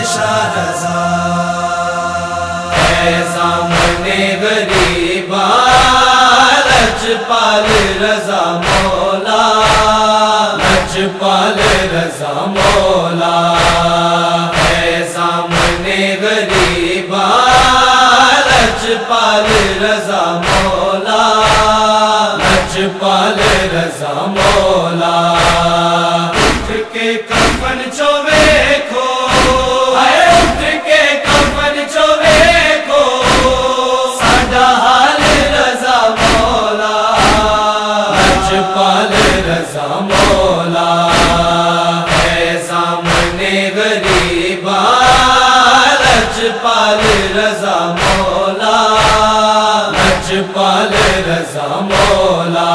بادشاہ رضا ہے سامنے غریبا لجپال رضا مولا لجپال رضا مولا ہے سامنے غریبا لجپال رضا مولا لجپال رضا مولا اٹھ کے کفن چو ویکھو اے اٹھ کے کفن چو ویکھو ساڈا حال رضا مولا لجپال رضا مولا ہے سامنے غریبا لجپال رضا مولا لجپال رضا مولا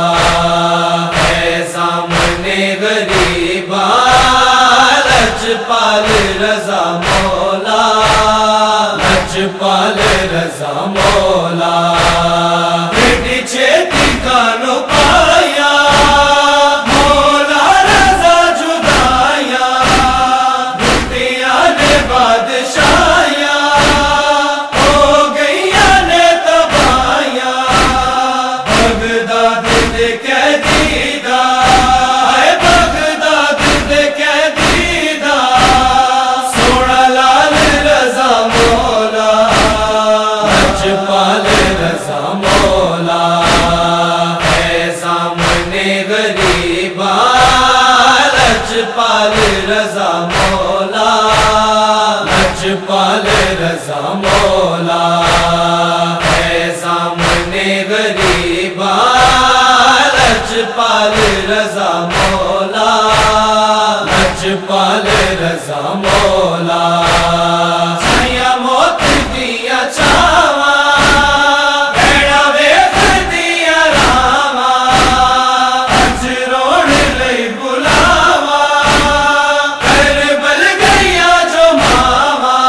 ہے سامنے غریبا لجپال رضا مولا لجپال رضا مولا بیٹی چھیتی کانو پایا مولا رضا جدایا دنیا نے بادشاہیا ہو گئیا نے تبایا بغداد دے قیدیدہ اے بغداد دے قیدیدہ سونا لال رضا مولا لجپال رضا مولا ہے سامنے غریبا لجپال رضا مولا لجپال رضا مولا ہے سامنے غریبا لجپال رضا مولا لجپال رضا مولا چھایا موت دیا چھاواں بھیڑا ویکھ دیا راواں اج روڑ لئی بلاواں کربل گئیا جو ماواں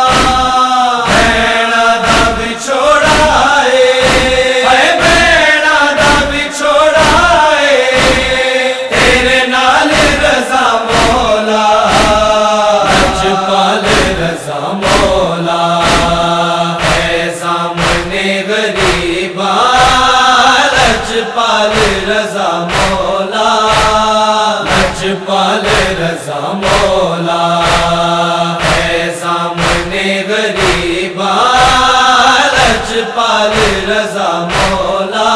بھیڑا دا بچھوڑا اے بھیڑا دا بچھوڑا تیرے نال رضا مولا لجپال رضا مولا ہے سامنے غریبا لجپال رضا مولا لجپال رضا مولا ہے سامنے غریبا لجپال رضا مولا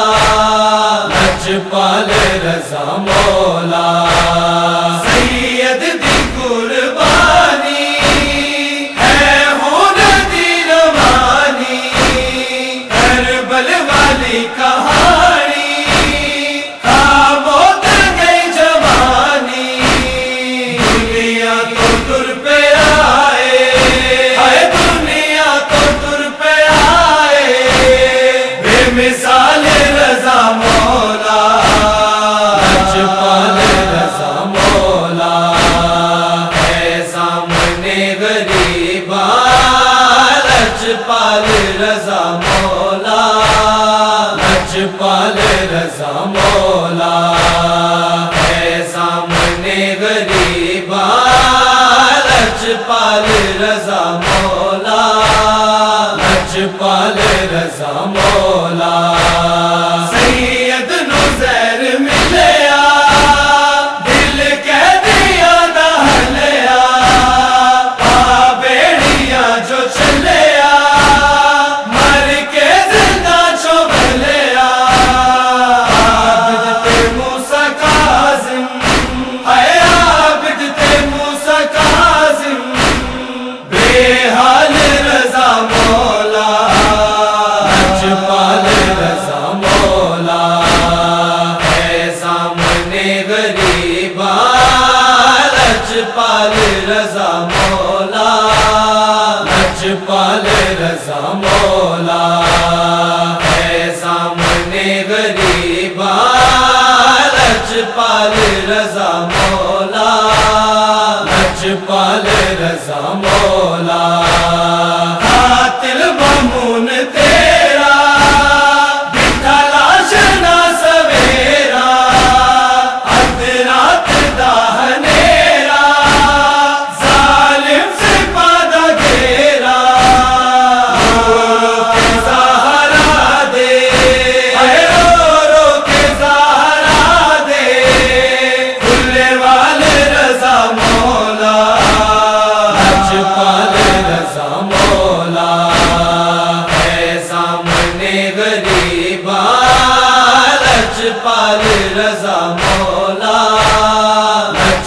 لجپال رضا مولا سید دی قربانی ہے ہون دی روانی کربل والی کہانی خاموش گئی جوانی دنیا تو تر پہ آئے اے دنیا تو تر پہ آئے بے مثال رضا مولا لجپال رضا مولا ہے سامنے غریبا لجپال رضا مولا لجپال رضا مولا ہے سامنے غریبا لجپال رضا مولا لجپال رضا مولا سید نزیر ملیا دل قیدیاں دا ہلیا پا بیڑیاں جو چلیا مر کے زندہ چو بھلیا عابد تے موسیٰ کاظم اے عابد تے موسیٰ کاظم بے حال رضا مولا لجپال رضا مولا ہے سامنے غریبا لجپال رضا مولا لجپال رضا مولا ہے سامنے غریبا لجپال رضا مولا لجپال رضا مولا قاتل مامون تیرا بٹھا لاش نہ سویرا ادرات دا ہنیرا ظالم سے پادا گے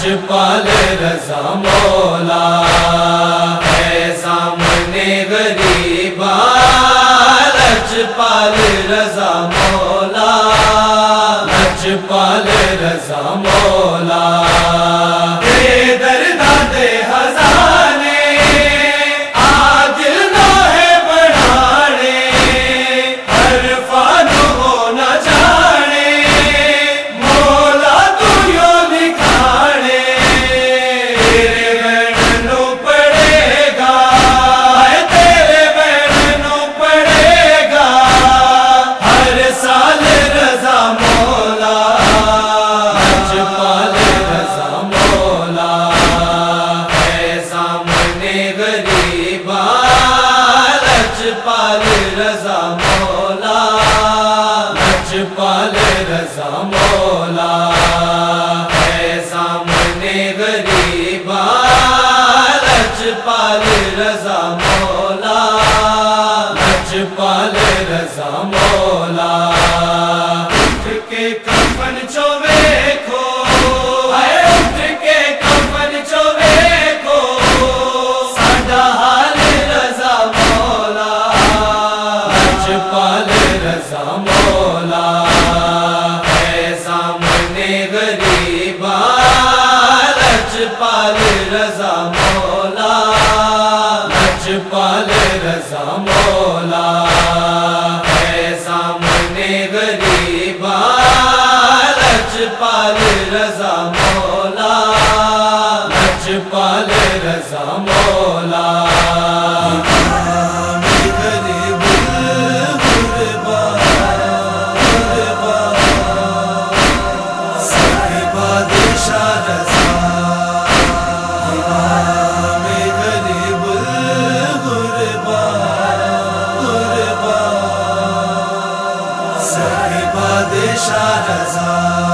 لجپال رضا مولا ہے سامنے غریباں، لجپال رضا مولا، لجپال رضا مولا، دے درداں دے خزانے عادل نوحے بڑھانے، عرفان ہو نہ جانے، مولا تو یوں لکھانے، تیرے بینو پڑے گا، تیرے بینو پڑے گا ہر سال رضا مولا، لجپال رضا مولا ہے سامنے غریباں، لجپال رضا مولا، لجپال رضا مولا ہے سامنے غریباں، لجپال رضا مولا، لجپال رضا مولا، اٹھ کے کفن چو ویکھو، اٹھ کے کفن چو ویکھو ساڈا حال رضا مولا، لجپال رضا مولا ہے سامنے غریباں، لجپال رضا مولا، لجپال رضا مولا ہے سامنے غریباں، لجپال رضا مولا، لجپال رضا مولا، بادشاہ رضا